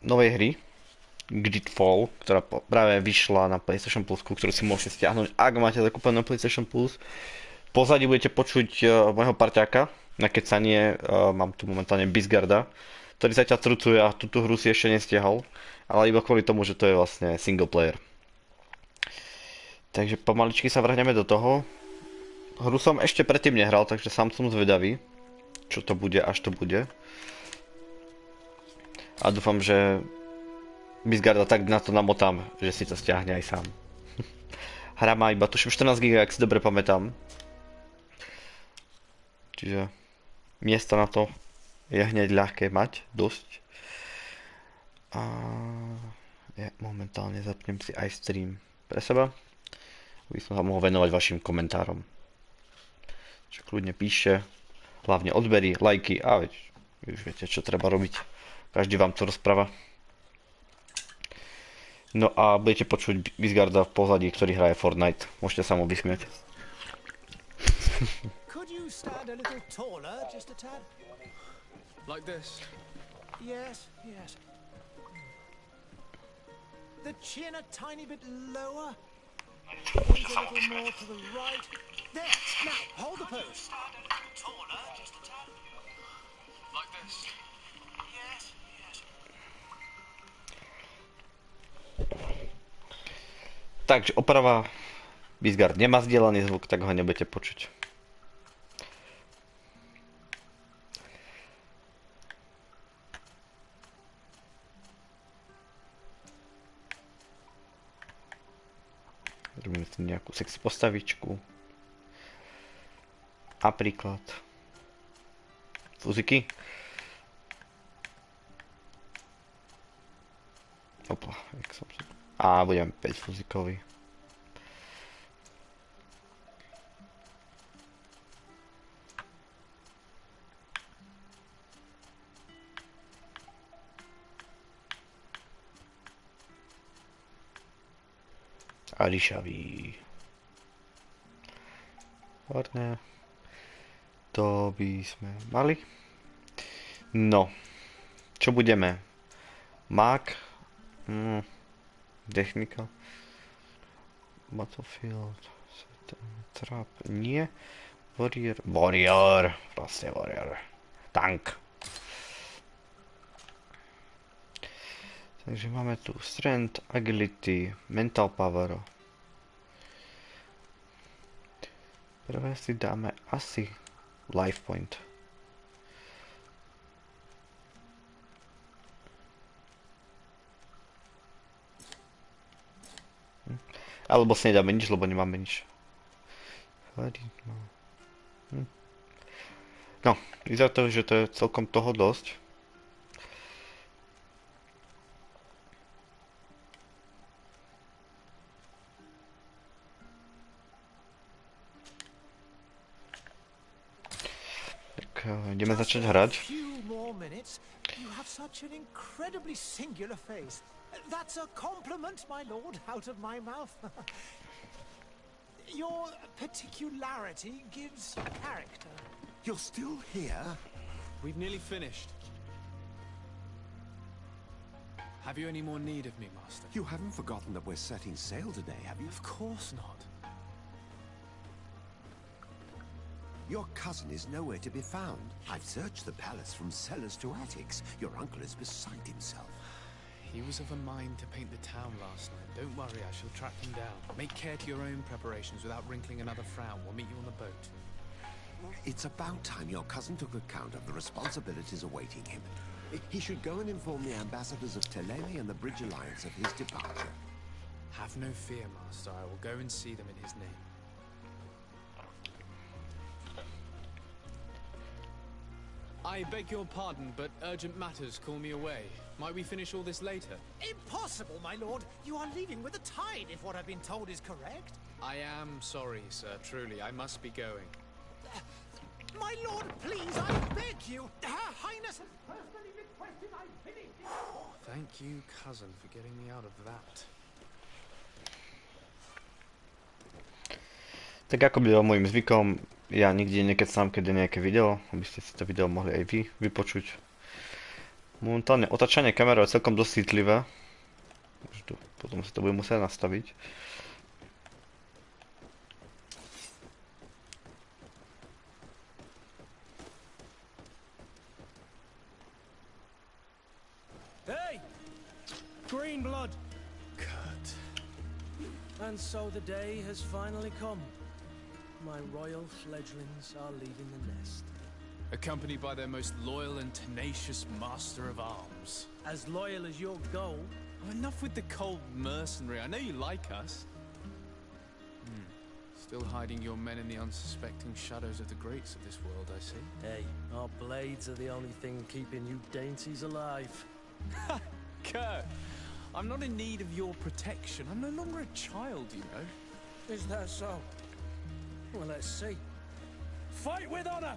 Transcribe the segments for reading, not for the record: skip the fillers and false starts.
novej hry Greedfall, ktorá práve vyšla na PlayStation Plus, ktorú si môžete stiahnuť, ak máte zakúpenú na PlayStation Plus. V pozadí budete počuť môjho parťáka, na kecanie, mám tu momentálne Bisgarda, ktorý zatiaľ trucuje a túto hru si ešte nestiahol, ale iba kvôli tomu, že to je vlastne single player. Takže pomaličky sa vrhneme do toho. Hru som ešte predtým nehral, takže sám som zvedavý, čo to bude, až to bude. A dúfam, že Bisgarda tak na to namotám, že si to stiahne aj sám. Hra má iba tuším 14 GB, ak si dobre pamätám. Čiže miesto na to je hneď ľahké mať, dosť. A ja momentálne zapnem si aj stream pre seba, aby som sa mohol venovať vašim komentárom. Čo kľudne píše, hlavne odbery, lajky a veď, už viete, čo treba robiť. Každý vám to rozpráva. No a budete počuť Bisgarda v pozadí, ktorý hraje Fortnite. Môžete sa mu vysmiať. Could you stand a little taller, just a tad? Like this? Yes, yes. The chin a tiny bit lower. Gaze a little more to the right. There. Now, hold the pose. Stand a little taller, just a tad. Like this? Yes, yes. Takže oprava. Bisgard nemá zdieľaný zvuk, tak ho nebudete počuť. Robíme si nejakú sexy postavičku. Napríklad fúziky. Opla, jak som si... A budem 5 fúzikový. A ríšavý. Výborné. To by sme mali. No. Čo budeme? Mag. Technika. Battlefield. Trap. Nie. Warrior. Warrior. Vlastne warrior. Tank. Takže máme tu strength, agility, mental power. Prvé si dáme asi life point. Alebo si nedáme nič, lebo nemáme nič. No, vyzerá to, že to je celkom toho dosť. Ideme začať hrať. You have such an incredibly singular face. That's a compliment, my lord, out of my mouth. Your particularity gives you character. You're still here? We've nearly finished. Have you any more need of me, Master? You haven't forgotten that we're setting sail today, have you? Of course not. Your cousin is nowhere to be found. I've searched the palace from cellars to attics. Your uncle is beside himself. He was of a mind to paint the town last night. Don't worry, I shall track him down. Make care to your own preparations without wrinkling another frown. We'll meet you on the boat. It's about time your cousin took account of the responsibilities awaiting him. He should go and inform the ambassadors of Teleme and the Bridge Alliance of his departure. Have no fear, Master. I will go and see them in his name. I beg your pardon, but urgent matters call me away. Might we finish all this later? Impossible, my lord. You are leaving with the tide, if what I've been told is correct. I am sorry, sir. Truly, I must be going. My lord, please, I beg you. Her Highness has personally requested I finish. Thank you, cousin, for getting me out of that. Tak ako bylo môjim zvykom, ja nikdy nekecám, keď je nejaké video, aby ste si to video mohli aj vy vypočuť. Momentálne otačanie kamerou je celkom dosť citlivé. Potom si to budem musieť nastaviť. Hey! Green blood! Kurt. And so the day has finally come. My royal fledglings are leaving the nest. Accompanied by their most loyal and tenacious master of arms. As loyal as your goal. Oh, enough with the cold mercenary. I know you like us. Still hiding your men in the unsuspecting shadows of the greats of this world, I see. Hey, our blades are the only thing keeping you dainties alive. Kurt, I'm not in need of your protection. I'm no longer a child, you know. Is that so? Well, let's see. Fight with honor!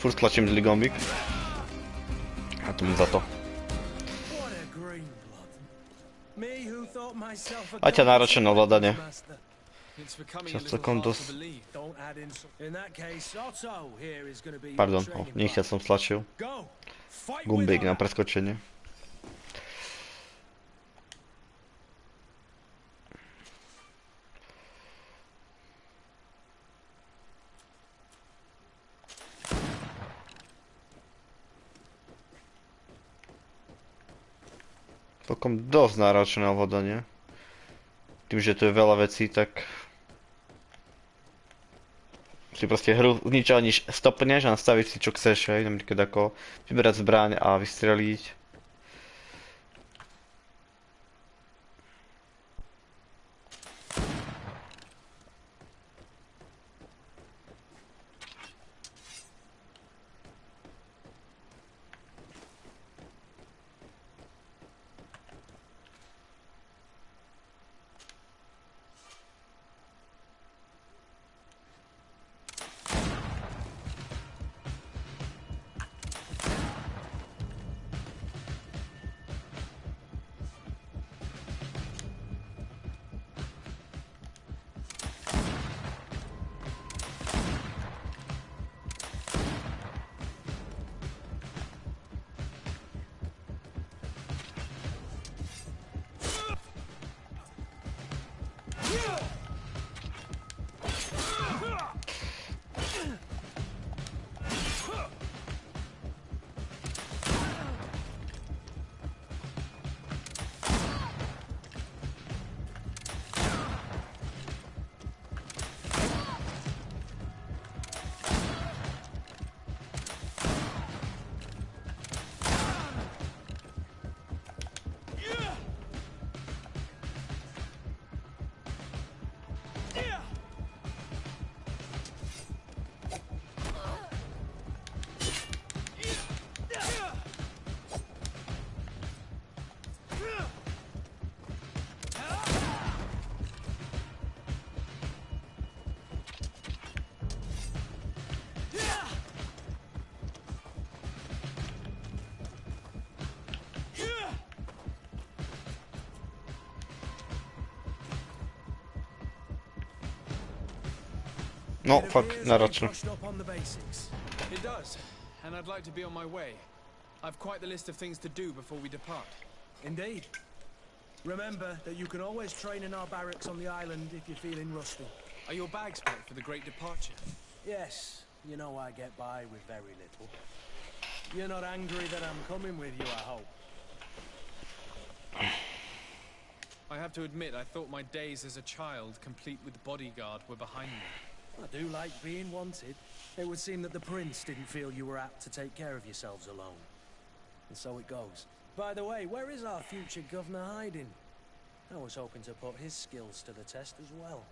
Furt tlačím zlý gombík. A to mi za to. What a green blood. Me who thought myself a A ťa náročné ovládanie. master. It's becoming Čas a little celkom hard to dosť... believe. Don't add insult. In that case, Otto here is going to be Pardon, your training nechťa som stlačil. partner. Go. Fight with Gombík na honor. preskočenie. Celkom dosť náročné ovládanie. Tým, že tu je veľa vecí, tak si proste hru z ničoho nič stopneš a nastavíš si čo chceš, hej, napríklad ako vyberať zbraň a vystreliť. No, It fakt, appears we náročné. brushed up on the basics. It does, and I'd like to be on my way. I've quite the list of things to do before we depart. Indeed. Remember that you can always train in our barracks on the island if you're feeling rusty. Are your bags packed for the great departure? Yes, you know I get by with very little. You're not angry that I'm coming with you, I hope. I have to admit, I thought my days as a child, complete with bodyguard, were behind me. I do like being wanted. It would seem that the prince didn't feel you were apt to take care of yourselves alone. And so it goes. By the way, where is our future governor hiding? I was hoping to put his skills to the test as well.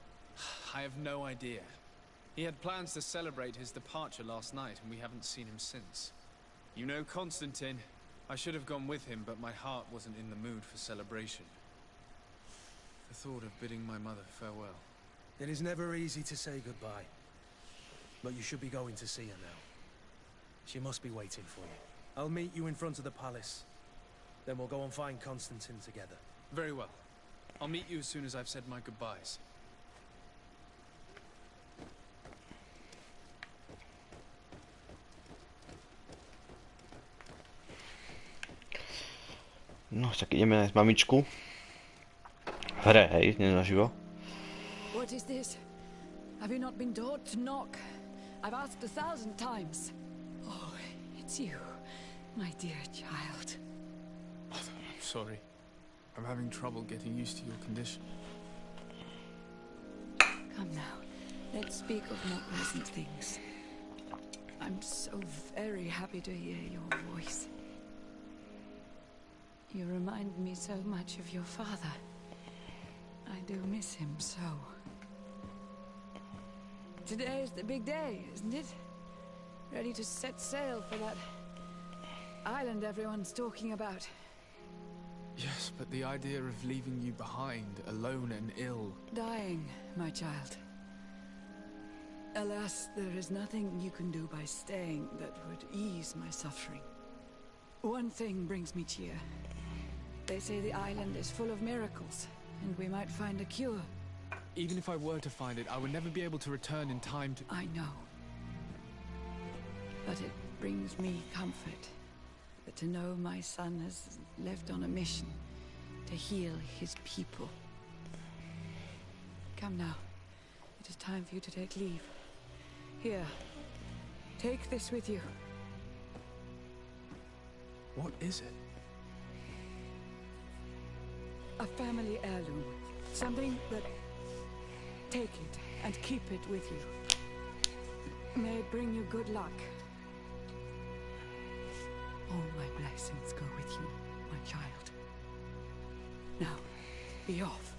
I have no idea. He had plans to celebrate his departure last night, and we haven't seen him since. You know Constantine. I should have gone with him, but my heart wasn't in the mood for celebration. The thought of bidding my mother farewell. It is never easy to say goodbye. But you should be going to see her now. She must be waiting for you. I'll meet you in front of the palace. Then we'll go and find Constantine together. Very well. I'll meet you as soon as I've said my goodbyes. No, tak ideme nájsť mamičku. V hre, hej, nie naživo. What is this? Have you not been taught to knock? I've asked 1,000 times. Oh, it's you, my dear child. I'm sorry. I'm having trouble getting used to your condition. Come now, let's speak of more pleasant things. I'm so very happy to hear your voice. You remind me so much of your father. I do miss him so. Today is the big day, isn't it? Ready to set sail for that island everyone's talking about. Yes, but the idea of leaving you behind, alone and ill... Dying, my child. Alas, there is nothing you can do by staying that would ease my suffering. One thing brings me cheer. They say the island is full of miracles, and we might find a cure. Even if I were to find it, I would never be able to return in time to... I know. But it brings me comfort that to know my son has left on a mission to heal his people. Come now. It is time for you to take leave. Here. Take this with you. What is it? A family heirloom. Something that... Take it and keep it with you. May it bring you good luck. All my blessings go with you, my child. Now, be off.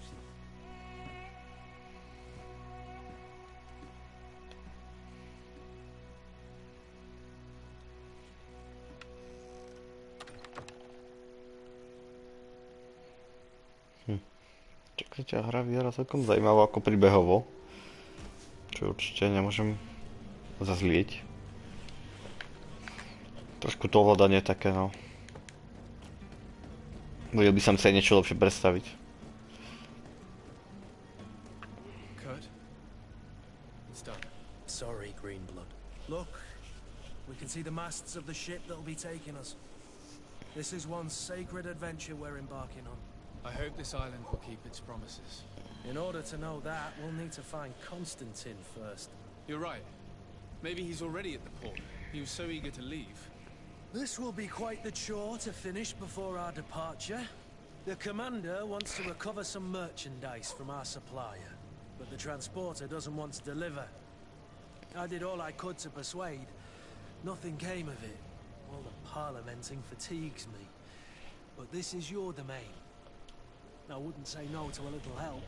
Čakajte, hra vyzerá celkom zajímavo ako príbehovo. Čo určite nemôžem zazlieť. Trošku to ovládanie také, no. Vedel by som si aj niečo lepšie predstaviť. Kurt? It's done. Sorry, Greenblood. Look, we can see the masts of the ship that'll be taking us. This is one sacred adventure we're embarking on. I hope this island will keep its promises. In order to know that, we'll need to find Constantine first. You're right. Maybe he's already at the port. He was so eager to leave. This will be quite the chore to finish before our departure. The commander wants to recover some merchandise from our supplier, but the transporter doesn't want to deliver. I did all I could to persuade. Nothing came of it. All the parliamenting fatigues me. But this is your domain. I wouldn't say no to a little help.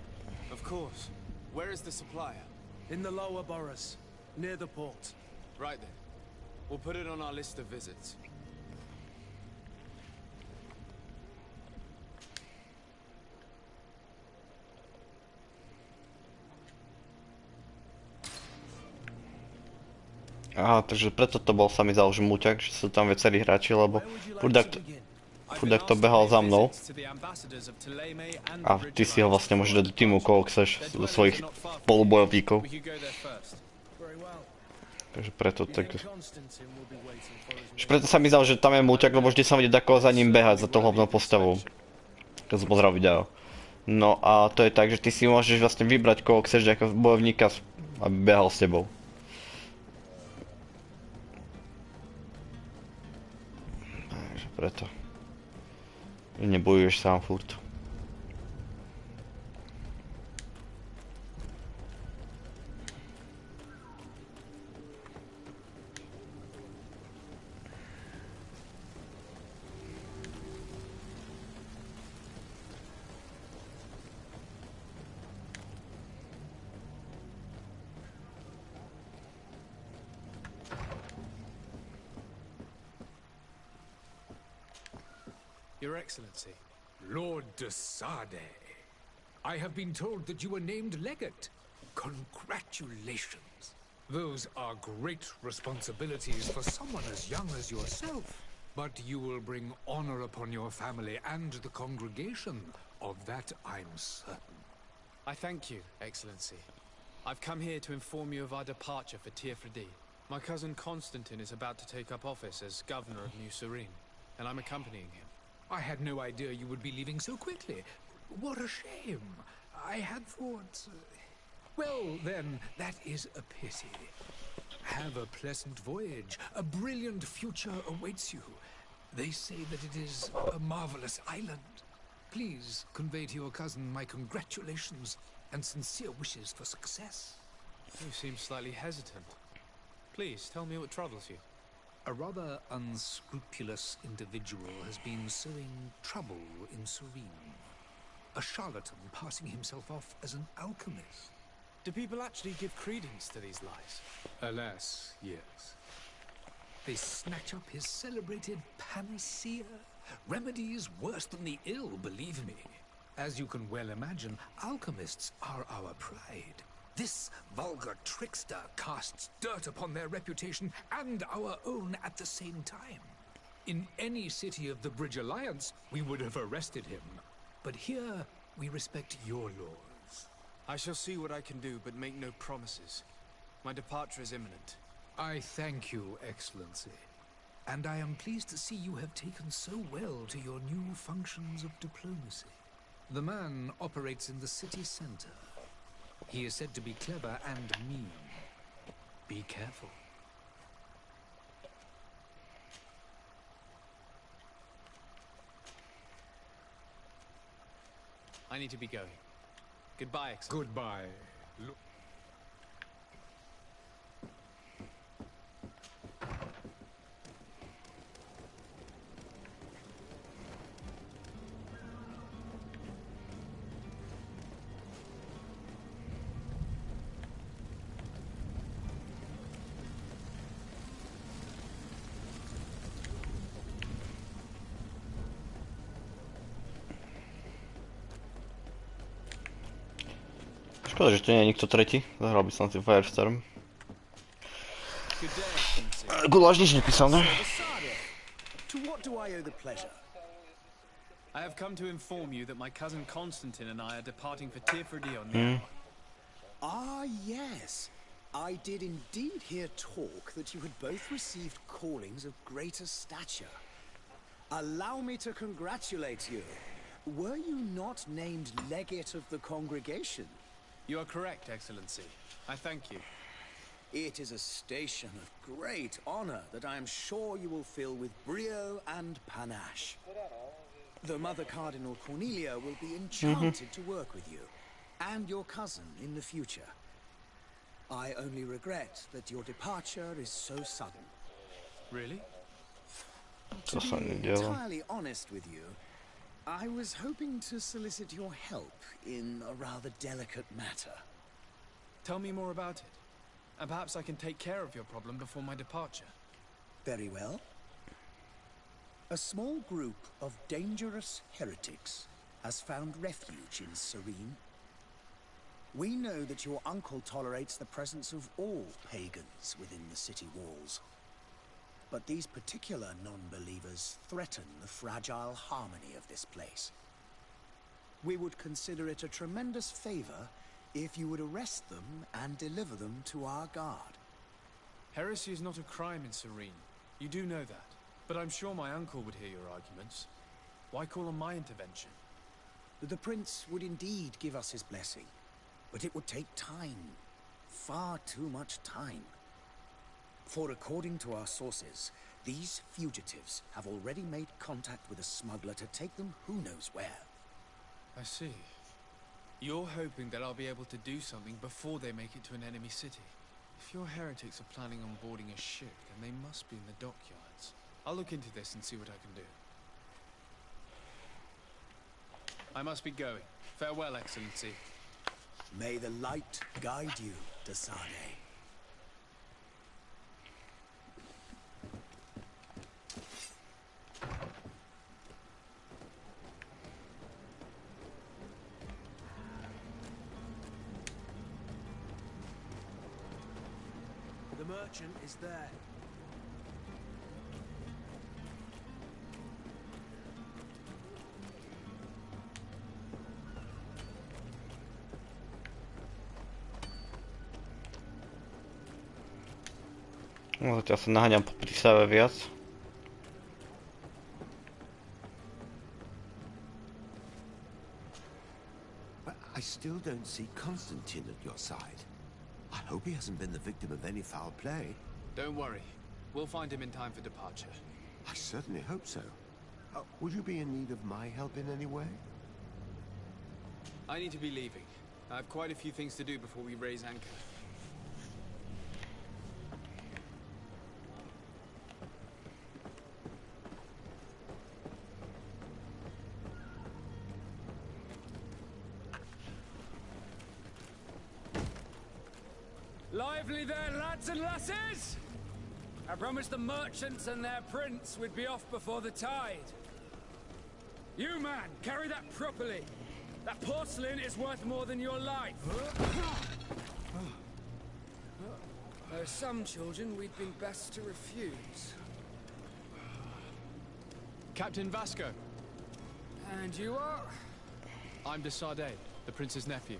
Of course. Where is the supplier? In the lower boroughs, near the port. Right then. We'll put it on our list of visits. Aha, takže preto to bol samý záležmúťak, že sú tam viacerí hráči, lebo chudák to behal za mnou. A ty si ho vlastne môžeš dať do týmu, koho chceš, do svojich polubojovníkov. Takže preto You tak... think Constantine will be waiting for us Že near preto sa mi zdalo, že tam je múťak, lebo vždy som videl takého za ním behať, za tou hlavnou postavou. Keď som pozeral video. No a to je tak, že ty si môžeš vlastne vybrať, koho chceš ako bojovníka, aby behal s tebou. Takže preto. Nebojuješ sám furt. Your Excellency. Lord de Sade, I have been told that you were named legate. Congratulations. Those are great responsibilities for someone as young as yourself. But you will bring honor upon your family and the congregation. Of that I'm certain. I thank you, Excellency. I've come here to inform you of our departure for Tir-Fredi. My cousin Constantine is about to take up office as governor of New Serene, and I'm accompanying him. I had no idea you would be leaving so quickly. What a shame. I had thought... Well, then, that is a pity. Have a pleasant voyage. A brilliant future awaits you. They say that it is a marvelous island. Please convey to your cousin my congratulations and sincere wishes for success. You seem slightly hesitant. Please, tell me what troubles you. A rather unscrupulous individual has been sowing trouble in Serene. A charlatan passing himself off as an alchemist. Do people actually give credence to these lies? Alas, yes. They snatch up his celebrated panacea. Remedies worse than the ill, believe me. As you can well imagine, alchemists are our pride. This vulgar trickster casts dirt upon their reputation and our own at the same time. In any city of the Bridge Alliance, we would have arrested him. But here, we respect your laws. I shall see what I can do, but make no promises. My departure is imminent. I thank you, Excellency. And I am pleased to see you have taken so well to your new functions of diplomacy. The man operates in the city center. He is said to be clever and mean. Be careful. I need to be going. Goodbye, Excellency. Goodbye. Škoda, že tu nie je nikto tretí. Zahral by som si Firestorm. Good day, Excellency. Guláš nič nepísal, ne? To what do I owe the pleasure? I have come to inform you that my cousin Constantine and I are departing for Tir-Fredi on the hour. Ah, yes. I did indeed hear talk that you had both received callings of greater stature. Allow me to congratulate you. Were you not named legate of the congregation? You are correct, Excellency. I thank you. It is a station of great honor that I am sure you will fill with brio and panache. The Mother Cardinal Cornelia will be enchanted to work with you, and your cousin in the future. I only regret that your departure is so sudden. Really? To To sa be nedialo. entirely honest with you, I was hoping to solicit your help in a rather delicate matter. Tell me more about it. And perhaps I can take care of your problem before my departure. Very well. A small group of dangerous heretics has found refuge in Serene. We know that your uncle tolerates the presence of all pagans within the city walls. But these particular non-believers threaten the fragile harmony of this place. We would consider it a tremendous favor if you would arrest them and deliver them to our guard. Heresy is not a crime in Serene. You do know that. But I'm sure my uncle would hear your arguments. Why call on my intervention? The prince would indeed give us his blessing, but it would take time. Far too much time. For according to our sources, these fugitives have already made contact with a smuggler to take them who knows where. I see. You're hoping that I'll be able to do something before they make it to an enemy city. If your heretics are planning on boarding a ship, then they must be in the dockyards. I'll look into this and see what I can do. I must be going. Farewell, Excellency. May the light guide you, Desade. The merchant is there. No to ja sobie naháňam popri sebe viac. But I still don't see Constantine at your side. I hope he hasn't been the victim of any foul play. Don't worry. We'll find him in time for departure. I certainly hope so. Would you be in need of my help in any way? I need to be leaving. I have quite a few things to do before we raise anchor. Lively there, lads and lasses! I promised the merchants and their prince we'd be off before the tide. You, man, carry that properly. That porcelain is worth more than your life. There are some children we'd been best to refuse. Captain Vasco. And you are? I'm de Sade, the prince's nephew.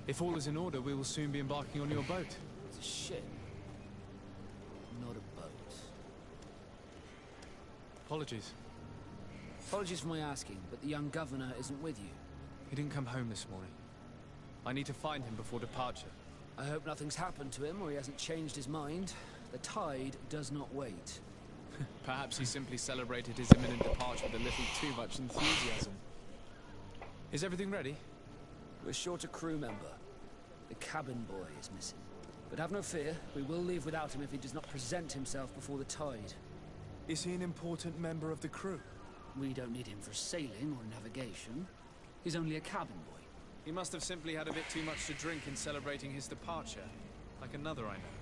If all is in order, we will soon be embarking on your boat. It's a ship, not a boat. Apologies. Apologies for my asking, but the young governor isn't with you. He didn't come home this morning. I need to find him before departure. I hope nothing's happened to him or he hasn't changed his mind. The tide does not wait. Perhaps he simply celebrated his imminent departure with a little too much enthusiasm. Is everything ready? We're short a crew member. The cabin boy is missing. But have no fear, we will leave without him if he does not present himself before the tide. Is he an important member of the crew? We don't need him for sailing or navigation. He's only a cabin boy. He must have simply had a bit too much to drink in celebrating his departure. Like another I know.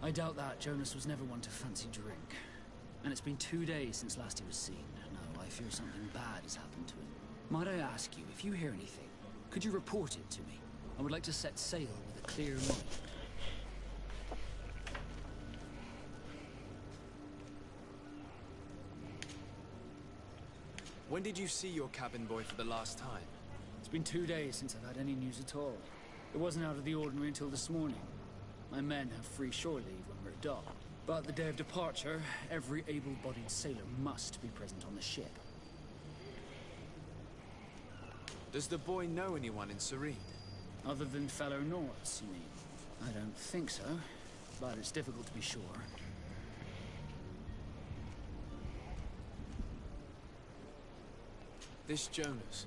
I doubt that. Jonas was never one to fancy drink. And it's been 2 days since last he was seen. No, I fear something bad has happened to him. Might I ask you, if you hear anything, could you report it to me? I would like to set sail with a clear mind. When did you see your cabin boy for the last time? It's been 2 days since I've had any news at all. It wasn't out of the ordinary until this morning. My men have free shore leave when we're docked. But the day of departure, every able-bodied sailor must be present on the ship. Does the boy know anyone in Serene? Other than fellow Nords, you mean? I don't think so, but it's difficult to be sure. This Jonas,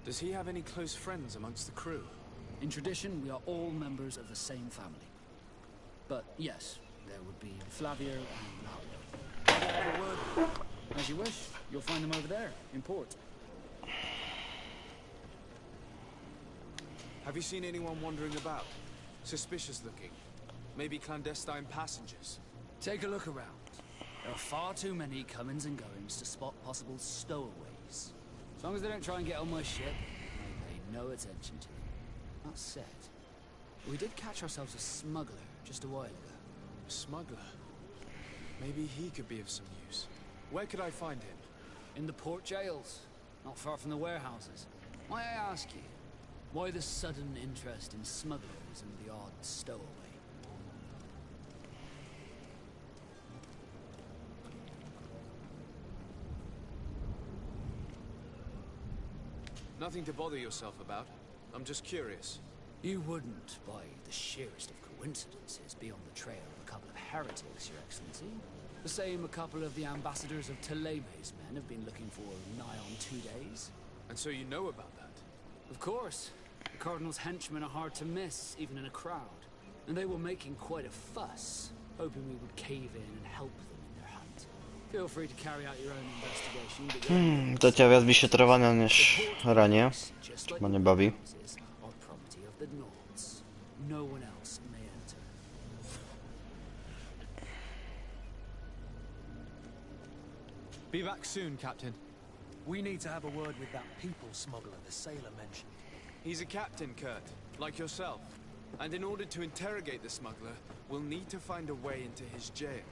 does he have any close friends amongst the crew? In tradition, we are all members of the same family. But yes, there would be Flavio and Lario. As you wish, you'll find them over there, in port. Have you seen anyone wandering about? Suspicious looking? Maybe clandestine passengers? Take a look around. There are far too many comings and goings to spot possible stowaways. As long as they don't try and get on my ship, I pay no attention to them. That said, we did catch ourselves a smuggler just a while ago. A smuggler? Maybe he could be of some use. Where could I find him? In the port jails, not far from the warehouses. Might I ask you, why the sudden interest in smugglers and the odd stowaway? Nothing to bother yourself about. I'm just curious. You wouldn't, by the sheerest of coincidences, be on the trail of a couple of heretics, Your Excellency. The same a couple of the ambassadors of Ptolemy's men have been looking for nigh on 2 days. And so you know about that? Of course. The Cardinal's henchmen are hard to miss, even in a crowd. And they were making quite a fuss, hoping we would cave in and help them in their hunt. Feel free to carry out your own investigation, but To ciekawe wyświetlowane niż ranie. just like Mnie the bawi. houses are property of the Nords. No one else may enter. Be back soon, Captain. We need to have a word with that people smuggler the sailor mentioned. He's a captain, Kurt, like yourself. And in order to interrogate the smuggler, we'll need to find a way into his jail.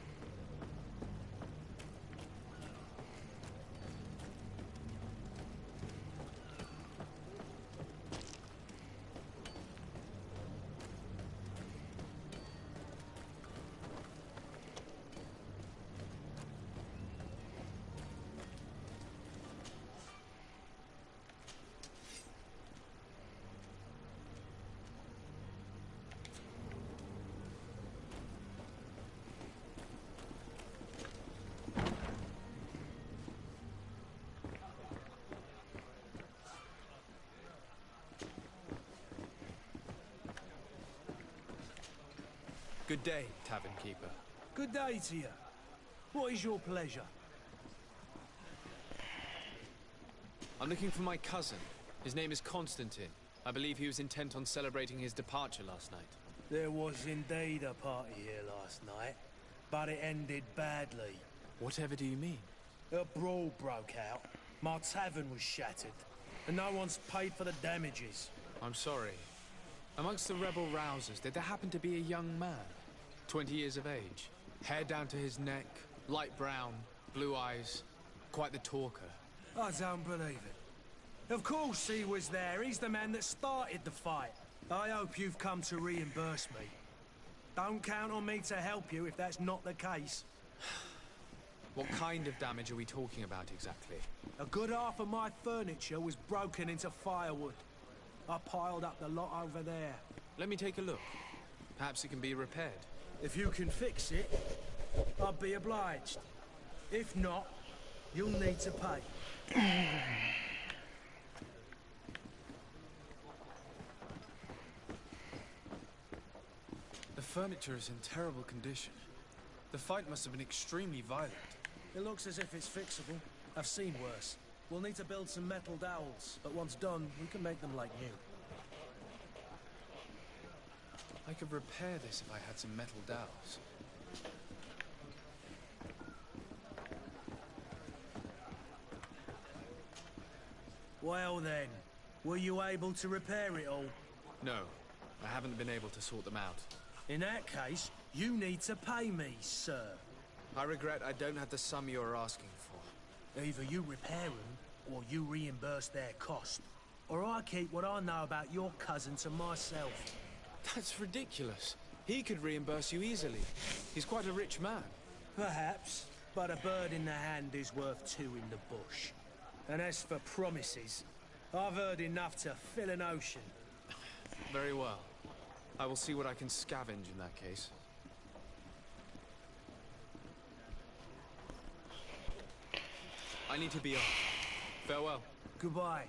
Good day, tavern keeper. Good day to you. What is your pleasure? I'm looking for my cousin. His name is Constantine. I believe he was intent on celebrating his departure last night. There was indeed a party here last night, but it ended badly. Whatever do you mean? A brawl broke out. My tavern was shattered, and no one's paid for the damages. I'm sorry. Amongst the rebel rousers, did there happen to be a young man? 20 years of age. Hair down to his neck, light brown, blue eyes. Quite the talker. I don't believe it. Of course he was there. He's the man that started the fight. I hope you've come to reimburse me. Don't count on me to help you if that's not the case. What kind of damage are we talking about exactly? A good half of my furniture was broken into firewood. I piled up the lot over there. Let me take a look. Perhaps it can be repaired. If you can fix it, I'd be obliged. If not, you'll need to pay. The furniture is in terrible condition. The fight must have been extremely violent. It looks as if it's fixable. I've seen worse. We'll need to build some metal dowels, but once done, we can make them like new. I could repair this if I had some metal dowels. Well then, were you able to repair it all? No, I haven't been able to sort them out. In that case, you need to pay me, sir. I regret I don't have the sum you're asking for. Either you repair them, or you reimburse their cost. Or I keep what I know about your cousin to myself. That's ridiculous. He could reimburse you easily. He's quite a rich man. Perhaps, but a bird in the hand is worth two in the bush. And as for promises, I've heard enough to fill an ocean. Very well. I will see what I can scavenge in that case. I need to be off. Farewell. Goodbye.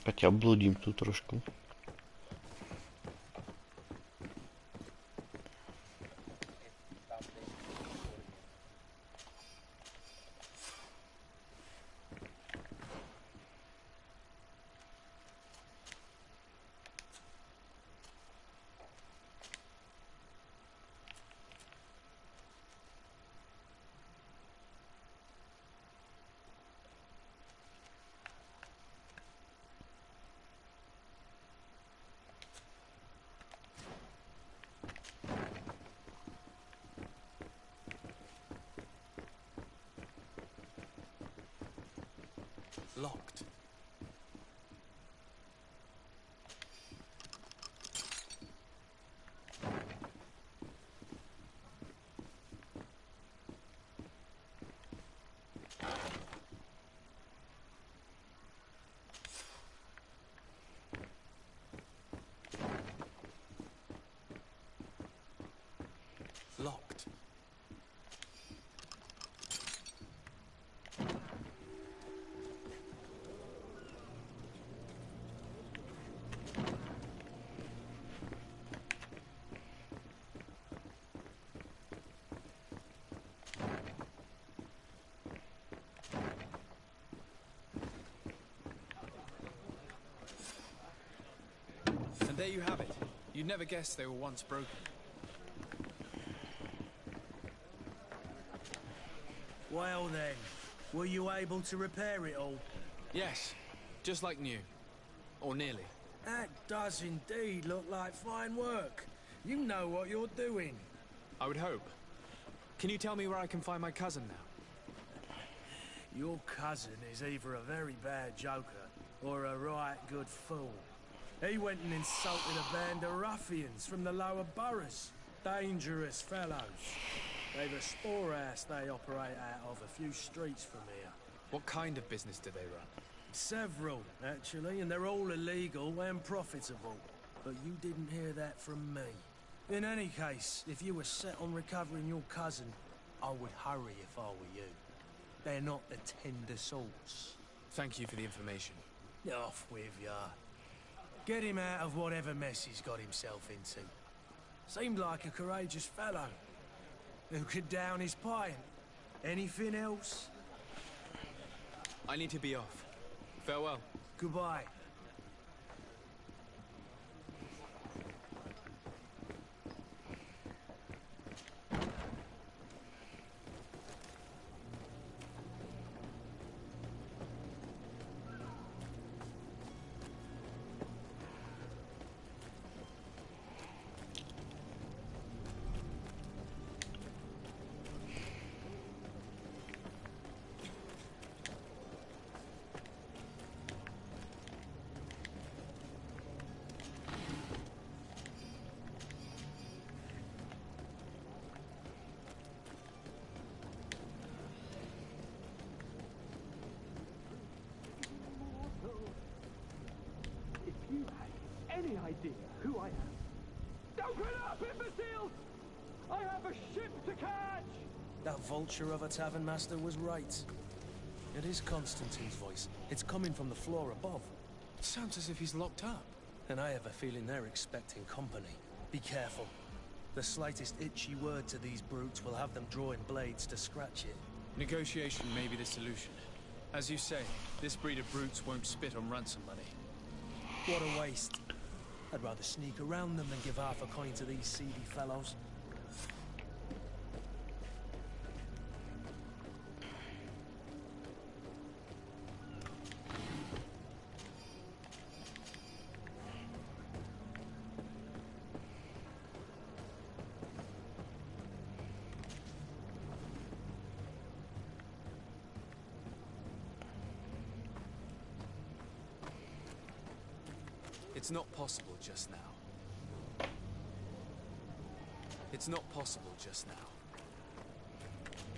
Peťa, bludím tu trošku. Locked. Locked. And there you have it. You'd never guess they were once broken. Well then, were you able to repair it all? Yes, just like new. Or nearly. That does indeed look like fine work. You know what you're doing. I would hope. Can you tell me where I can find my cousin now? Your cousin is either a very bad joker or a right good fool. He went and insulted a band of ruffians from the lower boroughs. Dangerous fellows. They've a storehouse they operate out of a few streets from here. What kind of business do they run? Several, actually, and they're all illegal and profitable. But you didn't hear that from me. In any case, if you were set on recovering your cousin, I would hurry if I were you. They're not the tender sorts. Thank you for the information. Off with ya. Get him out of whatever mess he's got himself into. Seemed like a courageous fellow. Who could down his pint. Anything else? I need to be off. Farewell. Goodbye. Any idea who I am? Don't get up, imbeciles! I have a ship to catch! That vulture of a tavern master was right. It is Constantine's voice. It's coming from the floor above. It sounds as if he's locked up. And I have a feeling they're expecting company. Be careful. The slightest itchy word to these brutes will have them drawing blades to scratch it. Negotiation may be the solution. As you say, this breed of brutes won't spit on ransom money. What a waste. I'd rather sneak around them than give half a coin to these seedy fellows. It's not possible just now. It's not possible just now.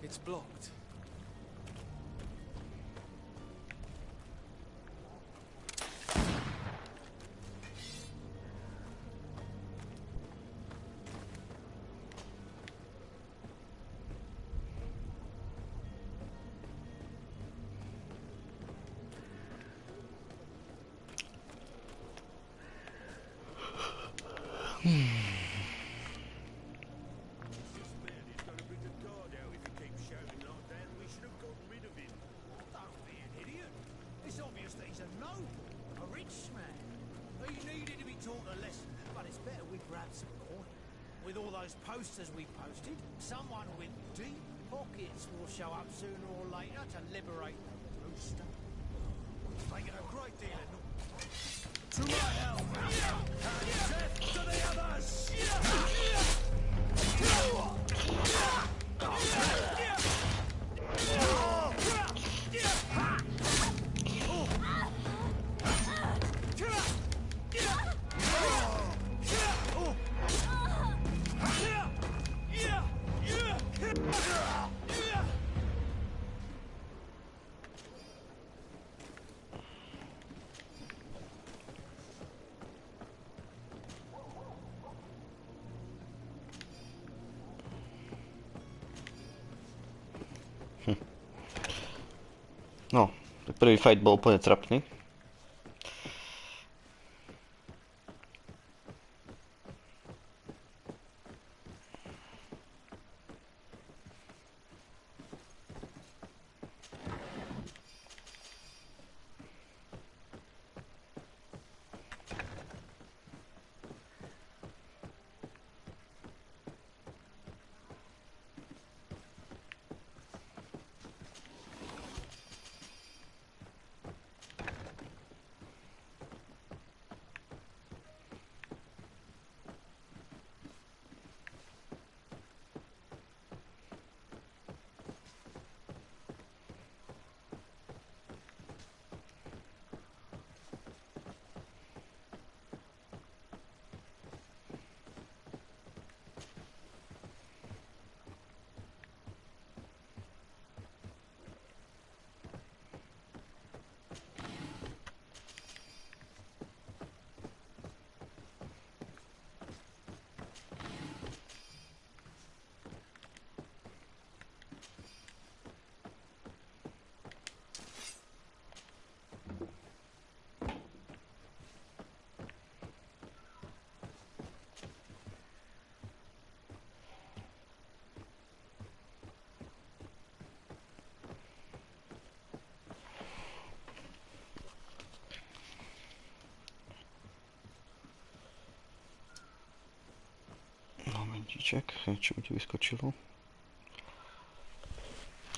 It's blocked. It's obvious that he's a noble, a rich man. He needed to be taught a lesson, but it's better we grab some coin. With all those posters we posted, someone with deep pockets will show up sooner or later to liberate the rooster. It's taken a great deal of to my help, and death to the others! No, prvý fight bol úplne trapný. Momentíček, niečo mi tu vyskočilo.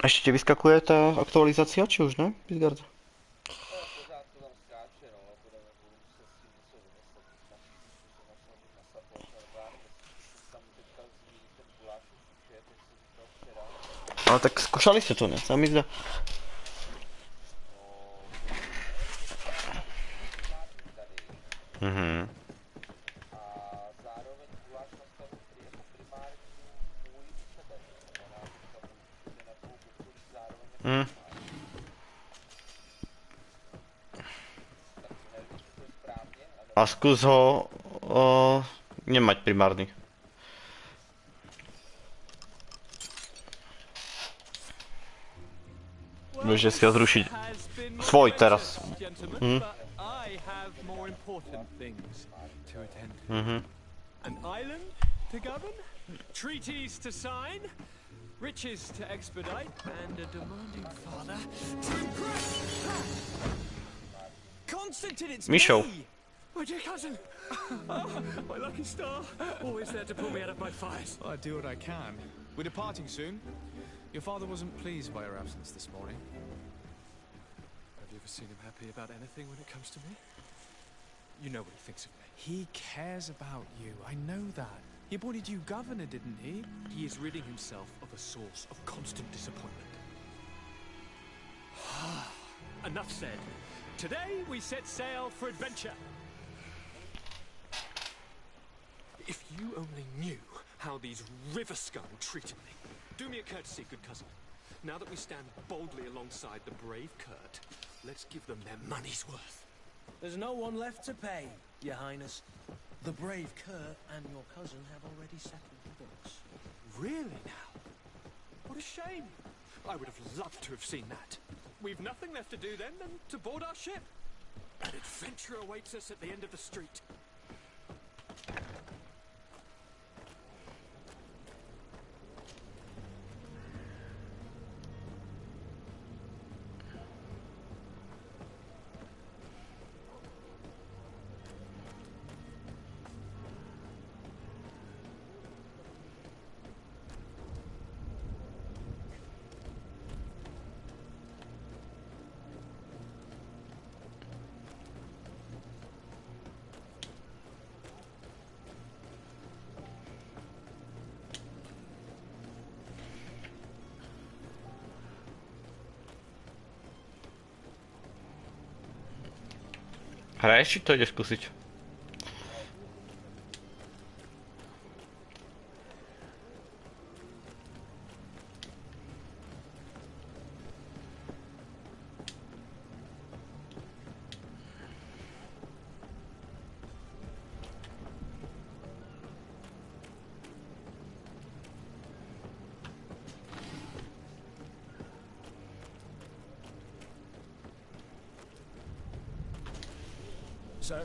Ešte ti vyskakuje tá aktualizácia, či už ne, Bisgard? Ale tak skúšali ste to, ne? Sa mi zdá. Mhm. Mm. A skús ho nemať primárny. Môžeš si ho zrušiť svoj teraz. An island to govern, treaties to sign, riches to expedite, and a demanding father to impress. Constantine, it's Michel. me! My dear cousin! My lucky star! Always there to pull me out of my fires. Well, I do what I can. We're departing soon. Your father wasn't pleased by your absence this morning. Have you ever seen him happy about anything when it comes to me? You know what he thinks of me. He cares about you. I know that. He appointed you governor, didn't he? He is ridding himself of a source of constant disappointment. Enough said. Today we set sail for adventure. If you only knew how these river scum treated me. Do me a courtesy, good cousin. Now that we stand boldly alongside the brave Kurt, let's give them their money's worth. There's no one left to pay, Your Highness. The brave Kurt and your cousin have already settled the books. Really now? What a shame. I would have loved to have seen that. We've nothing left to do then than to board our ship. An adventure awaits us at the end of the street. Hraješ, či to ide skúsiť? So,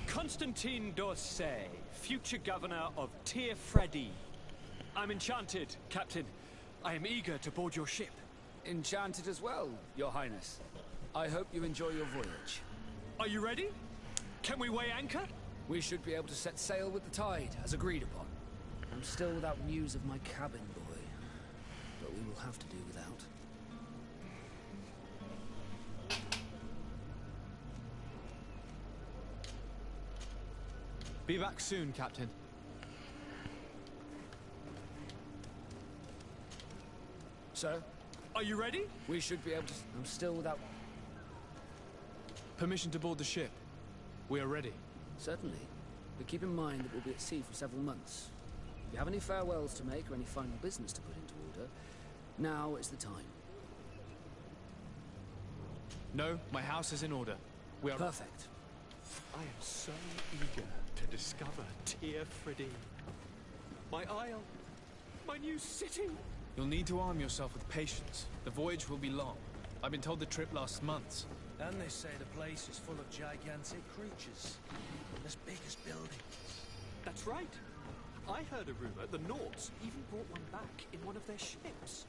Constantine d'Orsay, future governor of Tir-Freddy. I'm enchanted, Captain. I am eager to board your ship. Enchanted as well, Your Highness. I hope you enjoy your voyage. Are you ready? Can we weigh anchor? We should be able to set sail with the tide, as agreed upon. I'm still without news of my cabin boy, but we will have to do without. Be back soon, Captain. Sir? Are you ready? We should be able to... I'm still without... Permission to board the ship. We are ready. Certainly. But keep in mind that we'll be at sea for several months. If you have any farewells to make or any final business to put into order, now is the time. No, my house is in order. We are... Perfect. I am so eager to discover Tir-Freddy. My isle, my new city. You'll need to arm yourself with patience. The voyage will be long. I've been told the trip lasts months. And they say the place is full of gigantic creatures. As big as buildings. That's right. I heard a rumor the Nauts even brought one back in one of their ships.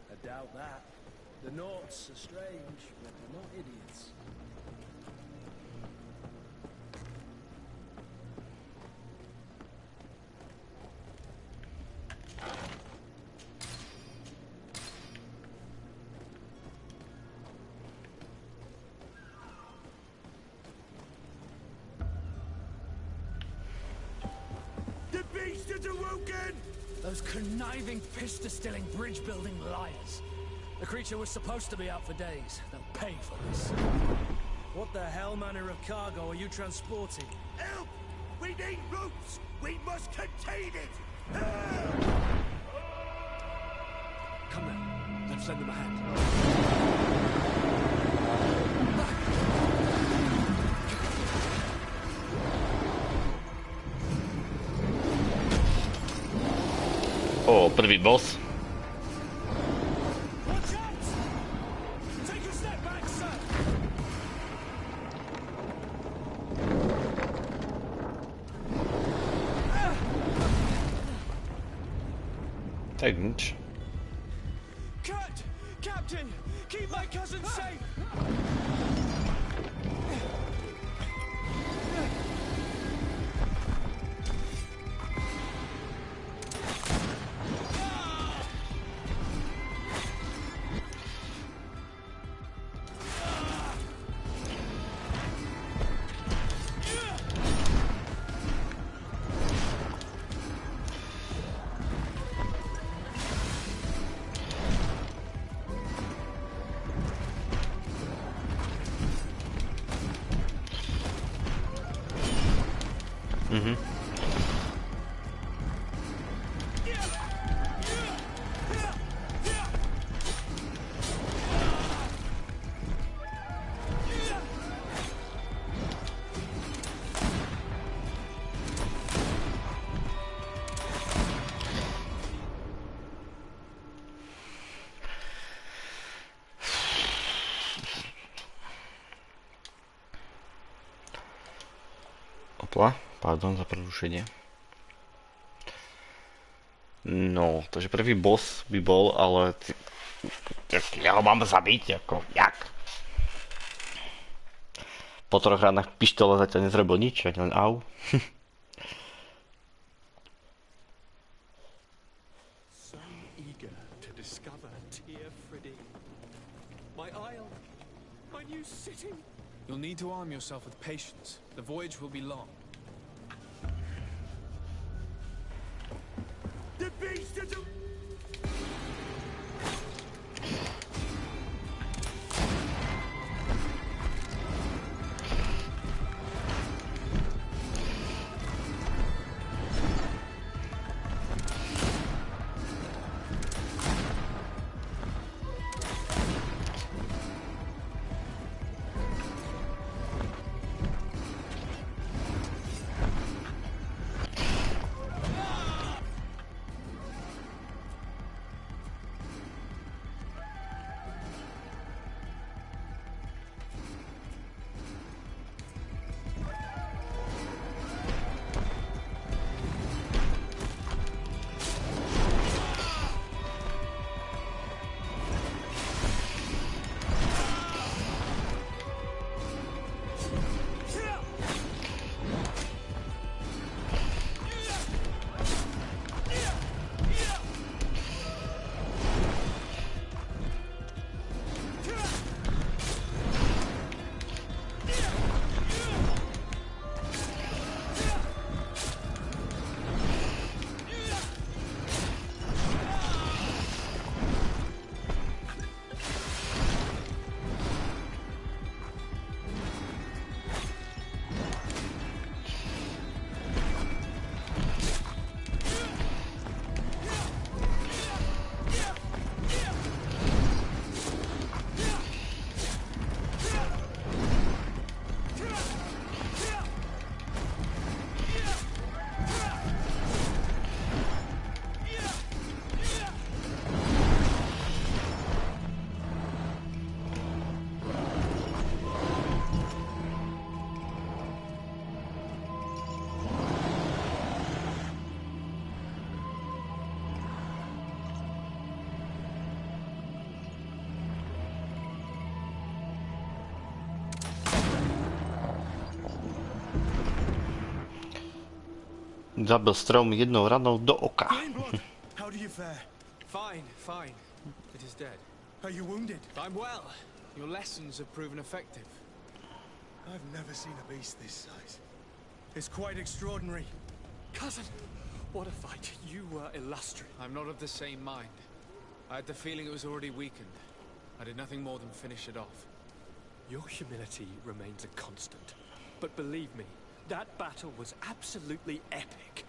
I doubt that. The Nauts are strange, but they're not idiots. The beast is awoken! Those conniving, pista-stilling, bridge-building liars. The creature was supposed to be out for days. They'll pay for this. What the hell manner of cargo are you transporting? Help! We need ropes! We must contain it! Help! Come now, let's lend them a hand. Ó, prvý boss. Watch out! Take a step back, sir! Tak nič. Cut! Captain! Keep my cousin safe! Opla, pardon za prerušenie. No, takže prvý boss by bol, ale ja ho mám zabiť, ako, jak? Po 3 ranách pištole zatiaľ nezrobil nič, len au. So eager to discover Tir-Freddy. My isle, my new city. You'll need to arm yourself with patience. The voyage will be long. The beast is a... zabil strom jednou ranou do oka. Greenblood, how do you fare? Fine, fine. It is dead. Are you wounded? I'm well. Your lessons have proven effective. I've never seen a beast this size. It's quite extraordinary. Cousin, what a fight. You were illustrious. I'm not of the same mind. I had the feeling it was already weakened. I did nothing more than finish it off. Your humility remains a constant. But believe me, that battle was absolutely epic.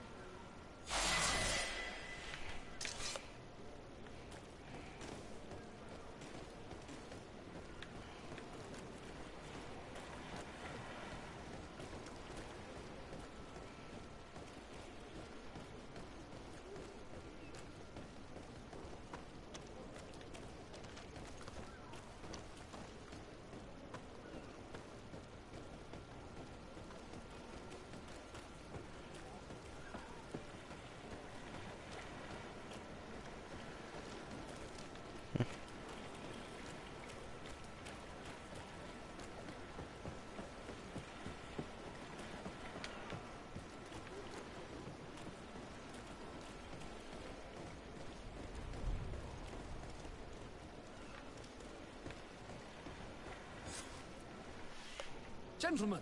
Gentlemen!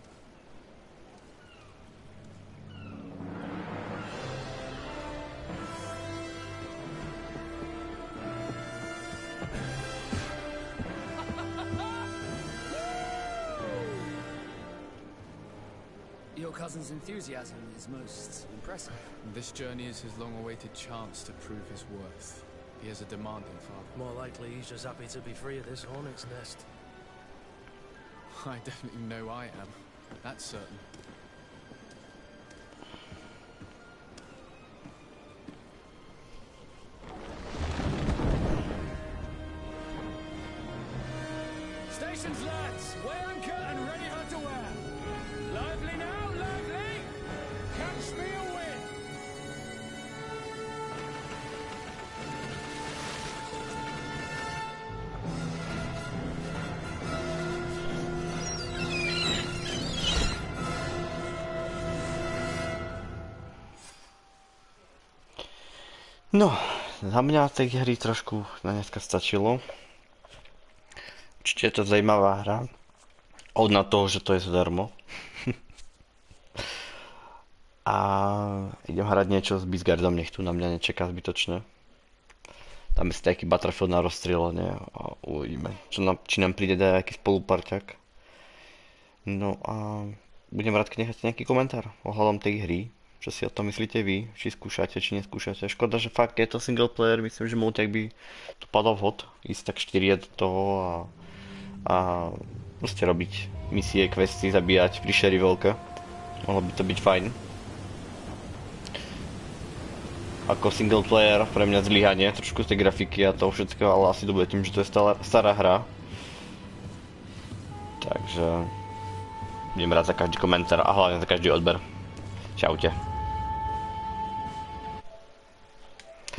Your cousin's enthusiasm is most impressive. This journey is his long-awaited chance to prove his worth. He has a demanding father. More likely he's just happy to be free of this hornet's nest. I definitely know I am. That's certain. Stations, lads! Weigh anchor and ready her to wear! Lively now, lively! Catch me a wind! No, za mňa tej hry trošku na dneska stačilo. Určite je to zajímavá hra. Od na toho, že to je zadarmo. A idem hrať niečo s Bisgardom, nech tu na mňa nečaká zbytočne. Dáme si taký Battlefield na rozstrieľanie a uvidíme, či nám príde nejaký spoluparťak. No a budem rád, keď necháte nejaký komentár ohľadom tej hry. Čo si o tom myslíte vy? Či skúšate, či neskúšate? Škoda, že fakt je to single player. Myslím, že multiak by tu padol vhod. Ísť tak 4 do toho a proste robiť misie, questy, zabíjať príšery veľké. Mohlo by to byť fajn. Ako single player pre mňa zlyhanie trošku z tej grafiky a toho všetkého, ale asi to bude tým, že to je stará hra. Takže budem rád za každý komentár a hlavne za každý odber. Čaute.